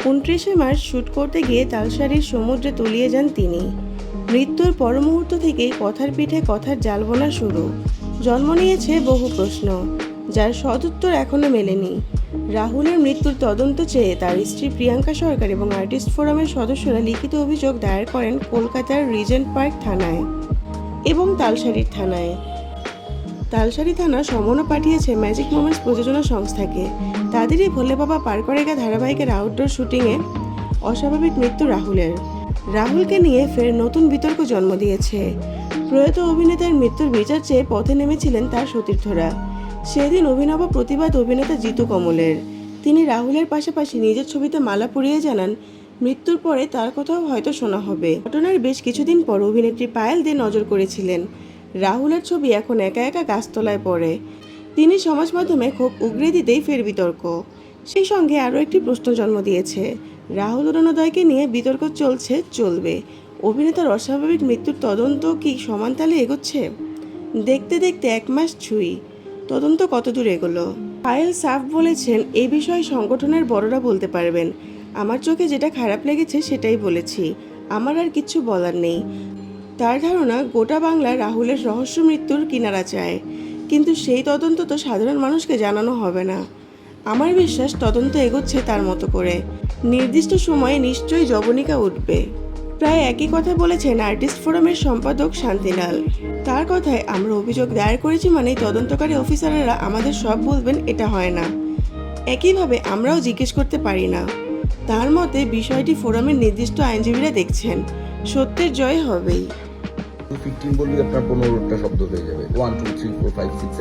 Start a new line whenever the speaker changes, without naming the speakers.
29 March shoot করতে গিয়ে তালসারির সমুদ্রে তলিয়ে যান তিনি। মৃত্যুর পর মুহূর্ত থেকেই কথার পিঠে কথার জাল বোনা শুরু। জন্ম নিয়েছে বহু প্রশ্ন, যার সদুত্তর এখনো মেলেনি। রাহুলের মৃত্যুর তদন্ত চেয়ে তার স্ত্রী প্রিয়াঙ্কা সরকার এবং আর্টিস্ট ফোরামের সদস্যরা লিখিত অভিযোগ দায়ের করেন কলকাতার রিজেন্ট পার্ক থানায় এবং তালসারির থানায়। তালসারি থানা সমনও পাঠিয়েছে ম্যাজিক মোমেন্টস প্রযোজনা সংস্থাকে। তাদেরই ভোলে বাবা পার করেগা ধারাবাহিকের আউটডোর শুটিংয়ে অস্বাভাবিক মৃত্যু রাহুলের। রাহুলকে নিয়ে ফের নতুন বিতর্ক জন্ম দিয়েছে। প্রয়াত অভিনেতার মৃত্যুর বিচার চেয়ে পথে নেমেছিলেন তার সতীর্থরা। সেদিন অভিনব প্রতিবাদ অভিনেতা জিতু কমলের। তিনি রাহুলের পাশাপাশি নিজের ছবিতে মালা পরিয়ে জানান, মৃত্যুর পরে তার কথাও হয়তো শোনা হবে। ঘটনার বেশ কিছুদিন পর অভিনেত্রী পায়েল দে নজর করেছিলেন রাহুলের ছবি এখন একা একা গাছতলায় পড়ে। তিনি সমাজ মাধ্যমে ক্ষোভ উগরে দিতেই ফের বিতর্ক। সেই সঙ্গে আরও একটি প্রশ্ন জন্ম দিয়েছে, রাহুল অরুণোদয়কে নিয়ে বিতর্ক চলবে। অভিনেতার অস্বাভাবিক মৃত্যুর তদন্ত কি সমান তালে এগোচ্ছে? দেখতে দেখতে 1 মাস ছুঁই, তদন্ত কতদূর এগোলো? পায়েল সাফ বলেছেন, এই বিষয়ে সংগঠনের বড়রা বলতে পারবেন। আমার চোখে যেটা খারাপ লেগেছে সেটাই বলেছি, আমার আর কিচ্ছু বলার নেই। তার ধারণা গোটা বাংলা রাহুলের রহস্য মৃত্যুর কিনারা চায়, কিন্তু সেই তদন্ত তো সাধারণ মানুষকে জানানো হবে না। আমার বিশ্বাস তদন্ত এগোচ্ছে তার মতো করে। নির্দিষ্ট সময়ে নিশ্চয়ই জবনিকা উঠবে। প্রায় একই কথা বলেছেন আর্টিস্ট ফোরামের সম্পাদক শান্তিলাল। তার কথায়, আমরা অভিযোগ দায়ের করেছি মানেই তদন্তকারী অফিসাররা আমাদের সব বলবেন, এটা হয় না। একইভাবে আমরাও জিজ্ঞেস করতে পারি না। তার মতে বিষয়টি ফোরামের নির্দিষ্ট আইনজীবীরা দেখছেন, সত্যের জয় হবেই।
15 বললে আপনার 15টা শব্দ হয়ে যাবে 1 2 3 4 5 6